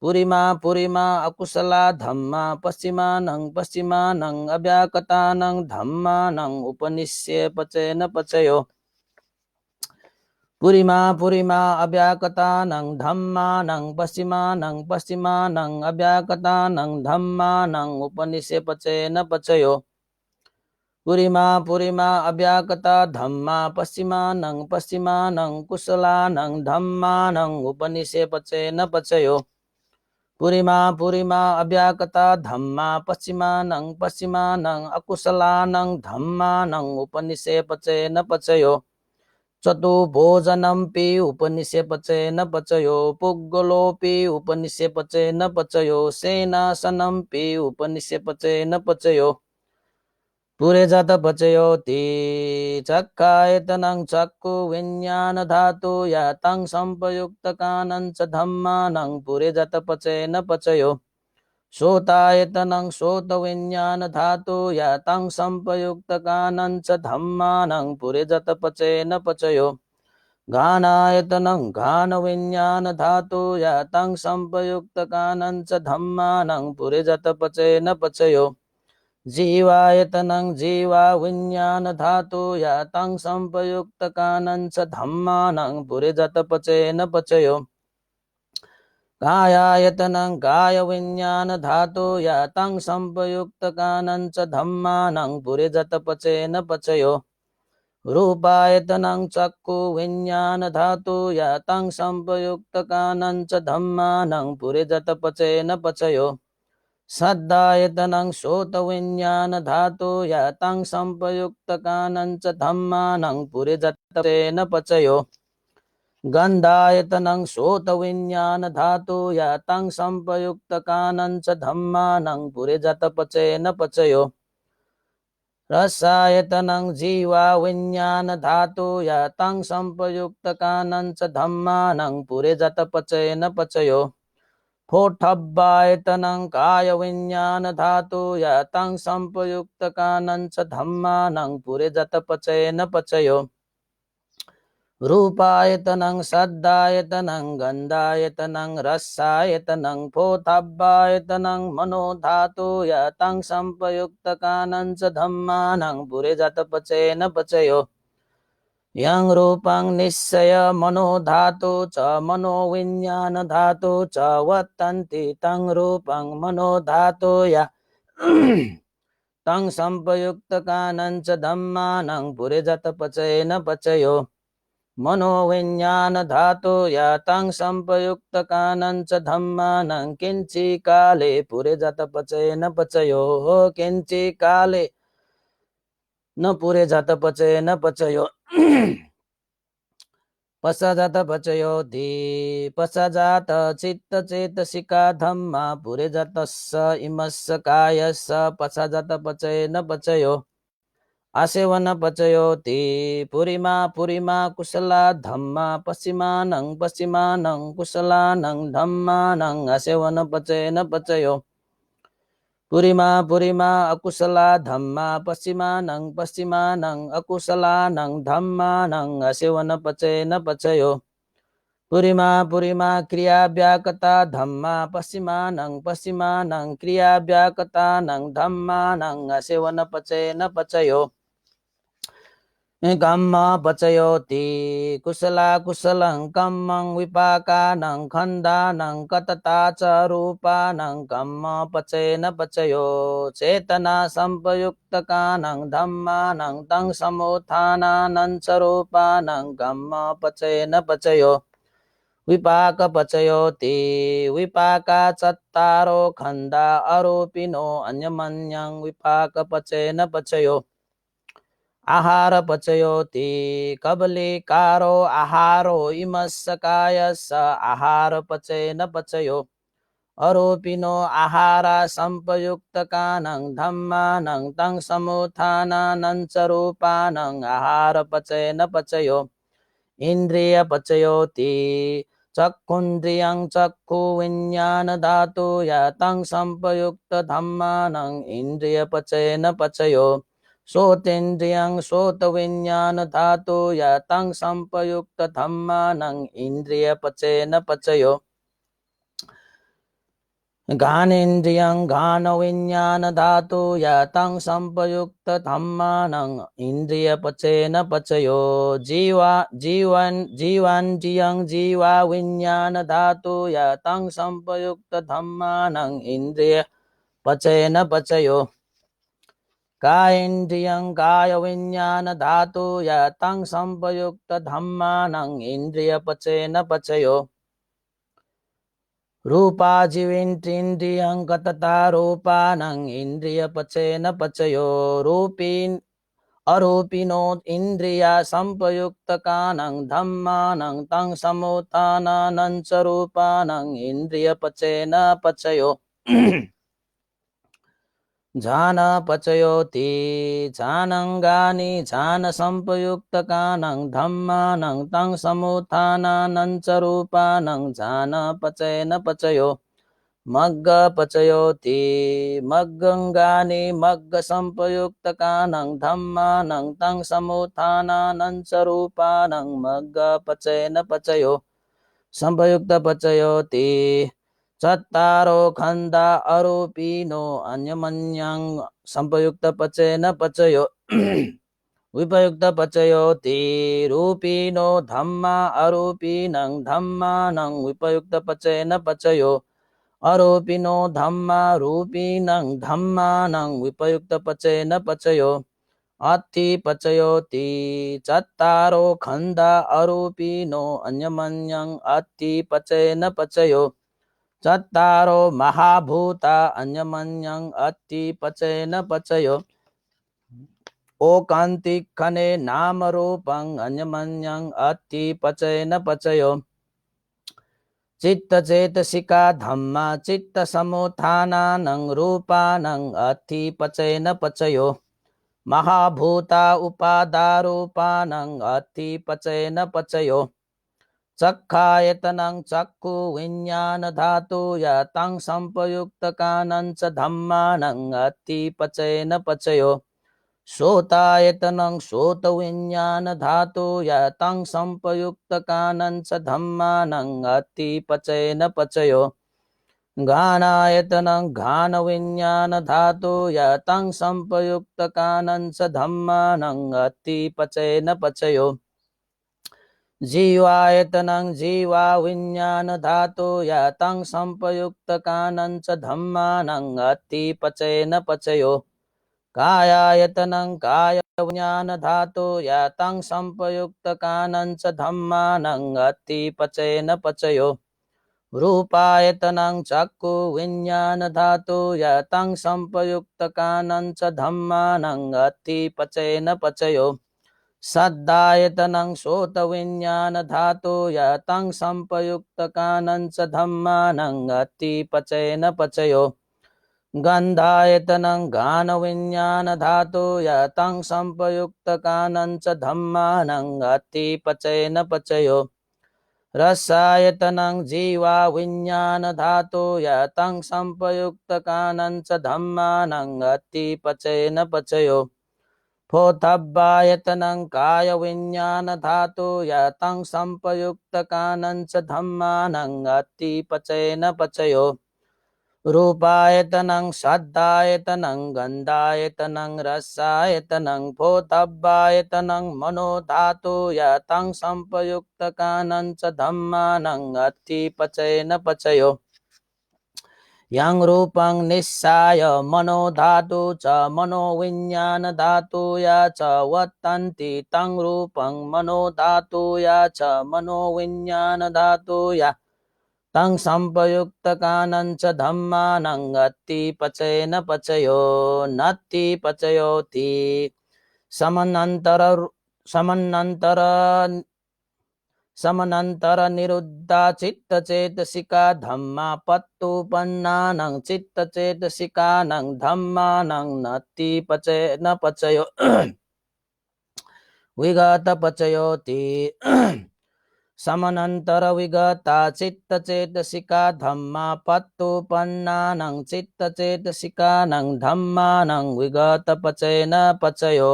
पुरिमा पुरिमा अकुशला धम्मा पश्चिमानं पश्चिमानं अव्याकतानं धम्मानं उपनिषे पचेन पचयो पुरिमा पुरिमा अव्याकतानं धम्मानं पश्चिमानं पश्चिमानं अव्याकतानं धम्मानं उपनिषे पचेन पचयो पुरिमा पुरिमा अव्याकता धम्मा पश्चिमानं पश्चिमानं कुशलानं धम्मानं उपनिषे पचेन पचयो पुरिमा पुरिमा अव्याकता धम्मा पश्चिमानं पश्चिमानं अकुशलानं धम्मानं उपनिषे पचेन पचयो चतुर्भोजनमपि उपनिषे पचेन पचयो पुग्गलोऽपि उपनिषे पचेन पचयो सेनासनमपि उपनिषे पचेन पचयो पुरे जात पचयो ति चक्खायतनं चक्षु विज्ञान धातु यातं संपयुक्तकानं च धम्मानं पुरे जात पचेन पचयो श्रोतायतनं श्रोत विज्ञान धातु यातं संपयुक्तकानं च धम्मानं पुरे जात पचेन पचयो घानायतनं घान विज्ञान धातु यातं संपयुक्तकानं च धम्मानं पुरे जात पचेन पचयो जीवायतनं जीवा विज्ञान धातु यातं संपयुक्तकानं च धम्मानं पुरे जात पचेन पचयो कायायतनं काय विज्ञान धातु यातं संपयुक्तकानं च धम्मानं पुरे जात पचेन पचयो रूपायतनं चक्षु विज्ञान धातु यातं संपयुक्तकानं च धम्मानं पुरे जात पचेन पचयो सद्दायतनं श्रोत विज्ञान धातु यातं संपयुक्तकानं च धम्मानं पुरे जात पचेन पचयो गन्धायतनं श्रोत विज्ञान धातु यातं संपयुक्तकानं च धम्मानं पुरे जात पचेन पचयो रसायतनं जीवा विज्ञान धातु यातं संपयुक्तकानं च धम्मानं पुरे जात पचेन पचयो फोठब्बायतनं काय विज्ञान धातु यातं संपयुक्तकानं च धम्मानं पुरे जात पचेन पचयो रूपायतनं सद्दायतनं गन्धायतनं रसायतनं फोठब्बायतनं मनो धातु यातं संपयुक्तकानं च धम्मानं पुरे जात पचेन पचयो यं रूपं निश्चय मनो धातु च मनो विज्ञान धातु च वर्तन्ति तं रूपं मनो धातु या तं संपयुक्तकानं च धम्मानं पुरे जात पचेन पचयो मनोविज्ञान धातु यातं संपयुक्तकानं च धम्मानं किंचि काले पुरे जात पचय न पचयो किंचि काले न पुरे जात पचय न पचयो पश्चाजात पचयोति पश्चाजात चित्त चेतसिका धम्मा पुरे जातस्स इमस्स कायस्स पश्चाजात पचय न पचयो आसेवन पचयोति पुरिमा पुरिमा कुशला धम्मा पश्चिमानं पश्चिमानं कुशलानं धम्मानं आसेवन पचय न पचयो पुरिमा पुरिमा अकुशला धम्मा पश्चिमानं पश्चिमानं अकुशलानं धम्मानं आसेवन पचय न पचयो पुरिमा पुरिमा क्रिया व्याकता धम्मा पश्चिमानं पश्चिमानं क्रिया व्याकतानं धम्मानं आसेवन पचय न पचयो कम्म पचयोति कुशला कुशलं कम्मं विपाकानं खण्डानं कतता च रूपानं कम्म पचय न पचयो चेतना संपयुक्तकानं धम्मानं तं समुत्थानानं च रूपानं कम्म पचय न पचयो विपाक पचयोति विपाका चत्तारो खण्डा आरोपिनो अन्यमन्यं विपाक पचय न पचयो आहार पचयोति कबलिकारो आहारो इमस्य कायस्य आहार पचय न पचयो आरोपिनो आहारा संपयुक्तकानं धम्मानं तं समुत्थानानं च रूपानं आहार पचय न पचयो इंद्रिय पचयोति चक्षुन्द्रियं चक्षु विज्ञान धातु यातं संपयुक्त धम्मानं इंद्रिय पचय न पचयो श्रोतेन्द्रियं श्रोत विज्ञान धातु यातं संपयुक्त धम्मानं इंद्रिय पचय न पचयो घानेन्द्रियं घान विज्ञान धातु यातं संपयुक्त धम्मानं इंद्रिय पचय न पचयो जीवान्द्रियं जीवा विज्ञान धातु यातं संपयुक्त धम्मानं इंद्रिय पचय न पचयो कायेन्द्रियं काय विज्ञान धातु यातं संपयुक्त धम्मानं इंद्रिय पचय न पचयो रूपा जीवेन्द्रियं कतता रूपानं इंद्रिय पचय न पचयो रूपीन अरूपिनो इंद्रिया संपयुक्तकानं धम्मानं तं समुत्थानानं च रूपानं इंद्रिय पचय न पचयो झान पचयोति झानंगानि झान संपयुक्तकानं धम्मानं तं समुत्थानानं च रूपानं झान पचय न पचयो मग्ग पचयोति मग्गंगानि मग्ग संपयुक्तकानं धम्मानं तं समुत्थानानं च रूपानं मग्ग पचय न पचयो संपयुक्त पचयोति चत्तारो खंडा आरोपिनो अन्यमन्यं संपयुक्त पचय न पचयो विपयुक्त पचयोति रूपिनो धम्मा आरोपिनं धम्मानं विपयुक्त पचय न पचयो आरोपिनो धम्मा रूपिनं धम्मानं विपयुक्त पचय न पचयो अति पचयोति चत्तारो खंडा आरोपिनो अन्यमन्यं अति पचय न पचयो चत्तारो महाभूता अन्यमन्यं अति पचय न पचयो ओकांतिकने नाम रूपं अन्यमन्यं अति पचय न पचयो चित्त चेतसिका धम्मा चित्त समुत्थानानं रूपानं अति पचय न पचयो महाभूता उपादारूपानं अति पचय न पचयो चक्खायतनं चक्षु विज्ञान धातु यातं संपयुक्तकानं च धम्मानं अति पचय न पचयो श्रोतायतनं श्रोत विज्ञान धातु यातं संपयुक्तकानं च धम्मानं अति पचय न पचयो गानायतनं घान विज्ञान धातु यातं संपयुक्तकानं च धम्मानं अति पचय न पचयो जीवायतनं जीवा विज्ञान धातु यातं संपयुक्तकानं च धम्मानं अति पचय न पचयो कायायतनं कायविज्ञानधातु यातं संपयुक्तकानं च धम्मानं अतिपचयेन पचयो रूपायतनं चक्षु विज्ञानधातु यातं संपयुक्तकानं च धम्मानं अतिपचयेन पचयो सद्दायतनं श्रोतविज्ञानधातु यातं संपयुक्तकानं च धम्मानं अतिपचयेन पचयो गन्धायतनं गानविज्ञानधातु यातं संपयुक्तकानं च धम्मानं अतिपचयेन पचयो रसायतनं जीवा विज्ञानधातु यातं संपयुक्तकानं च धम्मानं अतिपचयेन पचयो फोथब्बायतनं कायविज्ञानधातु यातं संपयुक्तकानं च धम्मानं अतिपचयेन पचयो रूपायतनं सद्दायतनं गन्धायतनं रसायतनं फोथब्बायतनं मनोधातु यातं संपयुक्तकानं च धम्मानं अतिपचयेन पचयो यं रूपं निस्साय मनोधातु च मनोविज्ञानधातु या च वर्तन्ति तं रूपं मनोधातु या च मनोविज्ञानधातु या तं संपयुक्तकानं च धम्मानं अतिपचयेन पचयो नतिपचयोति समनन्तर निरुद्धा चित्तचेतसिका धम्मा पत्तुपन्नानं चित्तचेतसिकानं धम्मानं नतिपचयेन पचयो विगतपचयोति समनन्तर विगता चित्तचेतसिका धम्मा पत्तुपन्नानं चित्तचेतसिकानं धम्मानं विगतपचयेन पचयो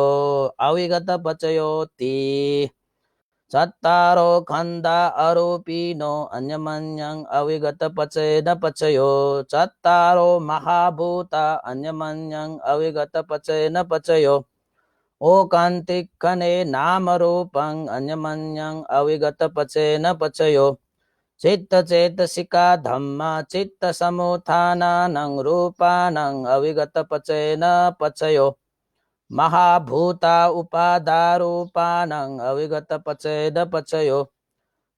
अविगतपचयोति चत्तारो खन्दा आरोपिनो अन्यमन्यं अविगतपचयेन पचयो चत्तारो महाभूता अन्यमन्यं अविगतपचयेन पचयो ओकान्तिकने नामरूपं अन्यमन्यं अविगतपचयेन पचयो चित्तचेतसिका धम्मा चित्तसमुत्थानानं रूपानं अविगतपचयेन पचयो महाभूता उपादारूपानं अविगतपचयेन पचयो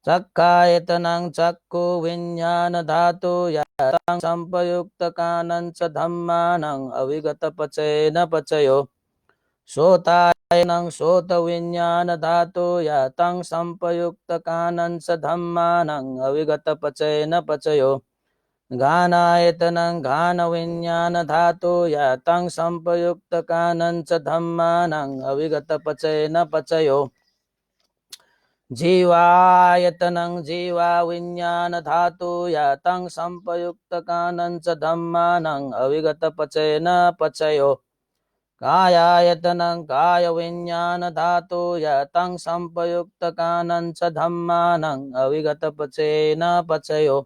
चक्कायतनं चक्षु विज्ञानधातु यातं संपयुक्तकानं च धम्मानं अविगतपचयेन पचयो श्रोतायनं श्रोतविज्ञानधातु यातं संपयुक्तकानं च धम्मानं अविगतपचयेन पचयो गानायतनं गानविज्ञानधातु यातं संपयुक्तकानं च धम्मानं अविगतपचयेन पचयो जीवायतनं जीवाविज्ञानधातु यातं संपयुक्तकानं च धम्मानं अविगतपचयेन पचयो कायायतनं कायविज्ञानधातु यातं संपयुक्तकानं च धम्मानं अविगतपचयेन पचयो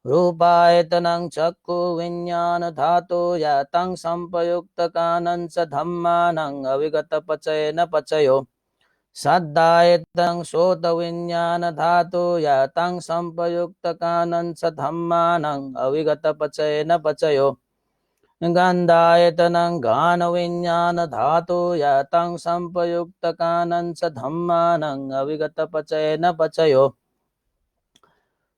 रूपायतनं चक्षुविज्ञानधातु यातं संपयुक्तकानं च धम्मानं अविगतपचयेन पचयो सद्दायतनं श्रोतविज्ञानधातु यातं संपयुक्तकानं च धम्मानं अविगतपचयेन पचयो गन्धायतनं गानविज्ञानधातु यातं संपयुक्तकानं च धम्मानं अविगतपचयेन पचयो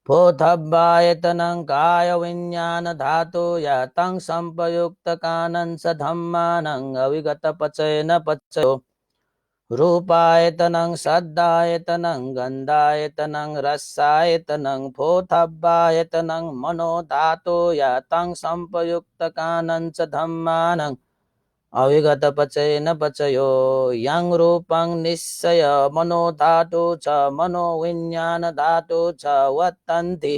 फोथब्बायतनं कायविज्ञानधातु यातं संपयुक्तकानं च धम्मानं अविगतपचयेन पचयो रूपायतनं सद्दायतनं गन्धायतनं रसायतनं फोथब्बायतनं मनोधातु यातं संपयुक्तकानं च धम्मानं अविगतपचयेन पचयो यं रूपं निश्चय मनोधातु च मनोविज्ञानधातु च वर्तन्ति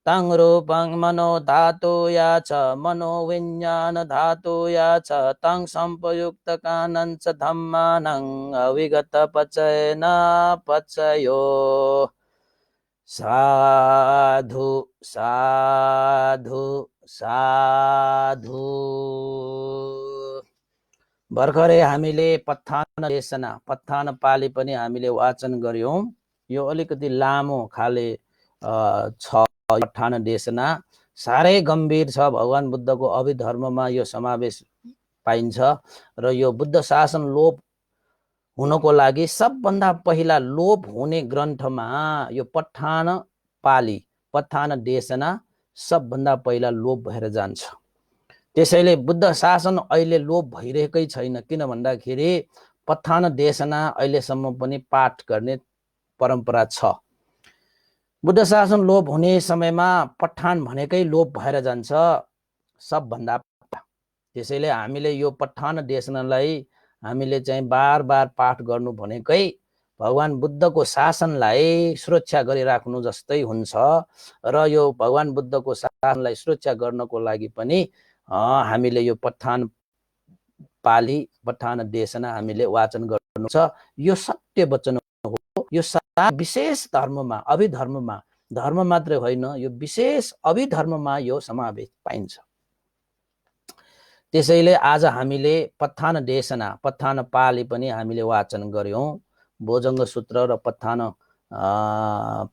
तं रूपं मनोधातु या च मनोविज्ञानधातु या च तं संपयुक्तकानं च धम्मानं अविगतपचयेन पचयो साधु साधु साधु भर्खरै हामीले पत्थान देशना पत्थान पाली पनि हामीले वाचन गर्यौं यो अलिकति लामो खाले छ पत्थान देशना साह्रै गम्भीर छ भगवान बुद्धको अभिधर्ममा यो समावेश पाइन्छ र यो बुद्ध शासन लोप हुनको लागि सबभन्दा पहिला लोप हुने ग्रन्थमा यो पठान पाली पठान देशना सबभन्दा पहिला लोप भएर जान्छ। त्यसैले बुद्ध शासन अहिले लोप भइरहेकै छैन, किन भन्दाखेरि पठान देशना अहिलेसम्म पनि पाठ गर्ने परम्परा छ। बुद्ध शासन लोप हुने समयमा पठान भनेकै लोप भएर जान्छ सबभन्दा। त्यसैले हामीले यो पठान देशनालाई हामीले चाहिँ बार बार पाठ गर्नु भनेकै भगवान बुद्धको शासनलाई सुरक्षा गरिराख्नु जस्तै हुन्छ र यो भगवान बुद्धको शासनलाई सुरक्षा गर्नको लागि पनि हामीले यो पठान पाली पठान देशना हामीले वाचन गर्नु छ। यो सत्य वचन हो। यो विशेष धर्ममा अभिधर्ममा, धर्म मात्रै होइन, यो विशेष अभिधर्ममा यो समावेश पाइन्छ। त्यसैले आज हामीले पठान देशना पठान पाली पनि हामीले वाचन गर्यौं। भोजङ्ग सूत्र र पठान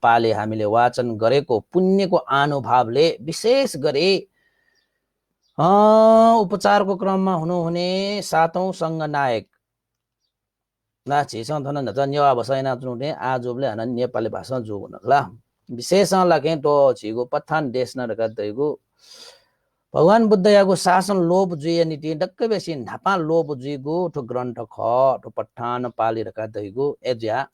पाली हामीले वाचन गरेको पुण्यको अनुभवले विशेष गरी उपचारको क्रममा हुनुहुने सातौं सङ्घनायक छिसँग थन नेवा भाषा नाच्नुहुने आजोबले हन नेपाली भाषा जो भन्नुला विशेष लागे तो छिगो पठान देशना रका दैगो भगवान बुद्ध यागो शासन लोप जुय नीति डक्कै बेसी ढापा लोप जुइगो ठो ग्रन्थ ख ठो पठान पाली रका दैगो एज्या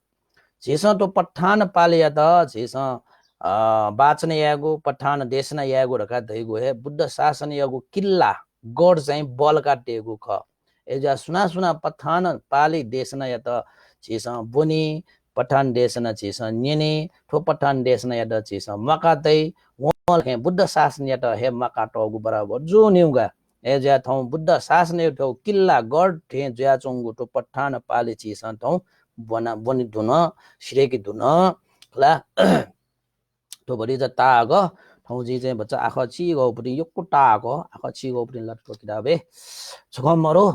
झेस तो पठान पाली या त झेस वाचन यागो पठान देशना यागो रका दैगो है बुद्ध शासन यागो किल्ला गढ चाहिँ बल काटेको ख एज्या सुना सुना पठान पाली देशना या त झेस बोनी पठान देशना झेस नेने ठो पठान देशना या त झेस मकातै बुद्ध शासन या त हे मकाटोगु बराबर जो न्युगा ए ज्या थौ बुद्ध शासन यो ठौ किल्ला गढ ठे ज्या चोंगु ठो पठान पाली झेस थौ बना बनि धुन सिरेकी धुन ला तो भरि ज ताग थौ जी चाहिँ बच्चा आख छि गौ पनि यो कुटाग आख छि गौ पनि लटको किताबे छगमरो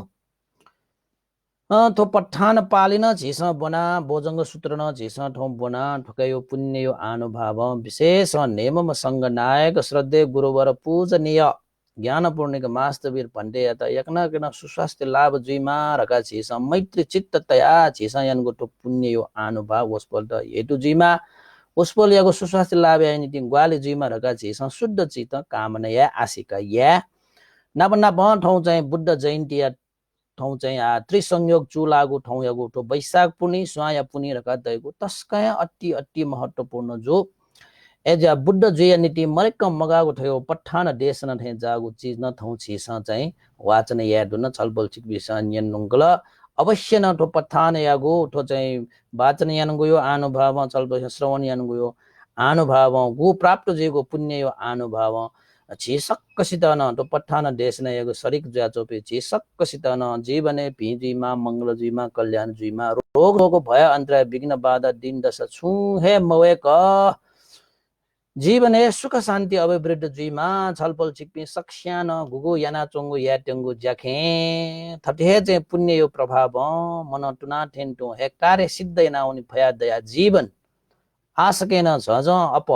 थो पठान पाली न झेस बना बोजङ्ग सूत्र न झेस ठौ बना ठोकयो पुण्य यो अनुभव विशेष नेमम संग नायक श्रद्धेय गुरुवर पूजनीय ज्ञान पूर्णिक मास्तवीर भन्डे यता एकना केना सुस्वास्थ्य लाभ जुइमा रका झेस मैत्री चित्ततया झेस यानको ठो पुण्य यो अनुभव वस्पल त हेतु जुइमा वस्पल याको सुस्वास्थ्य लाभ यानि तिन ग्वाले जुइमा रका झेस शुद्ध चित्त कामना या आशिका या नापना ब ठौ चाहिँ बुद्ध जयन्ती या ठौ चाहिँ त्रिसंयोग चुलागु ठौ यागु ठो वैशाख पुनि स्वाया पुनि रका दैगु तस्कया अति अति महत्वपूर्ण जो एजा बुद्ध जय नीति मरेक मगागु ठयो पठान देशन थे जागु चीज न थौ छिस चाहिँ वाचन यादु न छलबल चिक विषय न्यनुंगल अवश्य न ठो पठान यागु ठो चाहिँ वाचन यानगु यो अनुभव छलबल श्रवण यानगु यो अनुभव गु प्राप्त जेगु पुण्य यो अनुभव छिसक्कसित न तो पठान देशना यागु शरीक ज्याचोपे छिसक्कसित न जीवने भिजीमा मंगलजीमा कल्याणजीमा रोग रोग भय अन्तराय विघ्न बाधा दिन दशा छु हे मवेक जीवने सुख शान्ति अभिवृद्ध जीमा छलपल चिक्पी सक्ष्यान गुगु याना चोंगु याटेंगु ज्याखे थटे चाहिँ पुण्य यो प्रभाव मन टुना ठेन्टो हे कार्य सिद्ध नाउनी भया दया जीवन आसकेन झज अप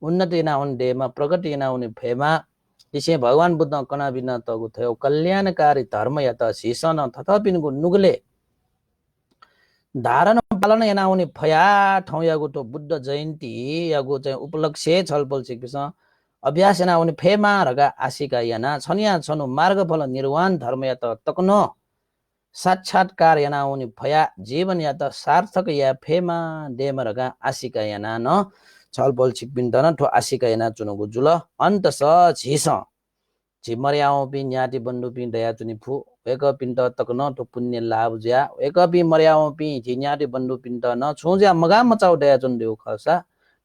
उन्नति नाउन देमा प्रगति नाउनी भएमा त्यसै भगवान बुद्ध कना बिना तगु थयो कल्याणकारी धर्म या त शीसन थथपिनको नुगले धारण पालन यनाउने भया ठाउँ यागु तो बुद्ध जयन्ती यागु चाहिँ उपलक्ष्य छलपल सिक्पिस अभ्यास यनाउने फेमा रगा आशिका याना छनिया छनु मार्गफल निर्वाण धर्म या त तकनो साक्षात्कार यनाउने भया जीवन या त सार्थक या फेमा देम रगा आशिका याना न छलपल छिकबिन्दन ठो आशिका याना चुनुगु जुल अन्त स झिस झिमर्याओ पि न्याटी बन्डु पि दया चुनि फु एक पिण्ड तक न ठो पुण्य लाभ ज्या एक पि मर्याओ पि झिन्याटी बन्डु पिण्ड न छुज्या मगा मचाउ दया चुन देउ खसा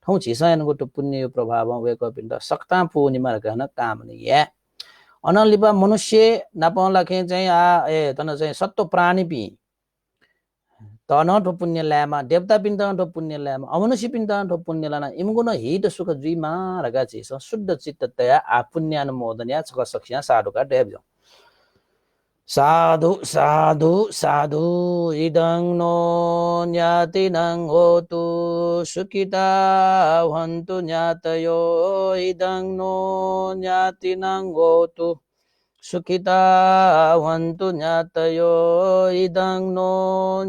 ठौ झिसयनको ठो पुण्य प्रभाव एक पिण्ड सक्ता फु निमार कहन काम नि या अनलिपा मनुष्य नापलाखे चाहिँ ए तन चाहिँ सत्व प्राणी पि तन ठो पुण्य ल्यामा देवता पिण्ड ठो पुण्य ल्यामा अमनुष्य पिण्ड ठो पुण्य लाना इमगुन हित सुख जुइमा रगा छिस शुद्ध चित्ततया आ पुण्यानुमोदन या छक सक्ष्या साधुका देव साधु साधु साधु इदं नो न्यातिनं होतु सुखिता हन्तु न्यातयो इदं नो न्यातिनं होतु सुखिता हन्तु ज्ञातयो इदं नो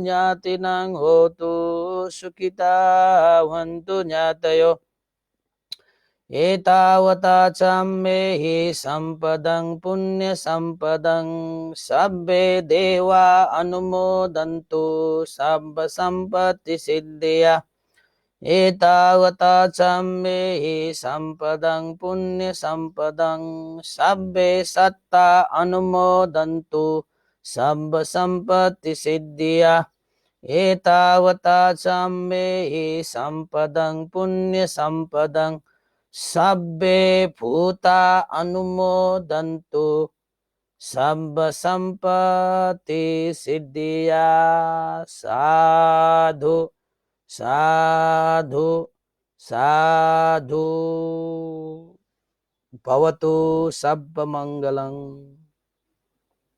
ज्ञातिनां होतु सुखिता हन्तु ज्ञातयो एतावता चम्मेहि सम्पदं पुण्यसम्पदं सब्बे देवा अनुमोदन्तु सब्बसम्पत्तिसिद्धिया एतावता चम्मेहि सम्पदं पुण्यसम्पदं सब्बे सत्ता अनुमोदन्तु सब्बसम्पत्तिसिद्धिया एतावता चम्मेहि सम्पदं पुण्यसम्पदं सब्बे भूता अनुमोदन्तु सब्बसम्पत्तिसिद्धिया साधु साधु साधु भवतु सब्बमङ्गलम्।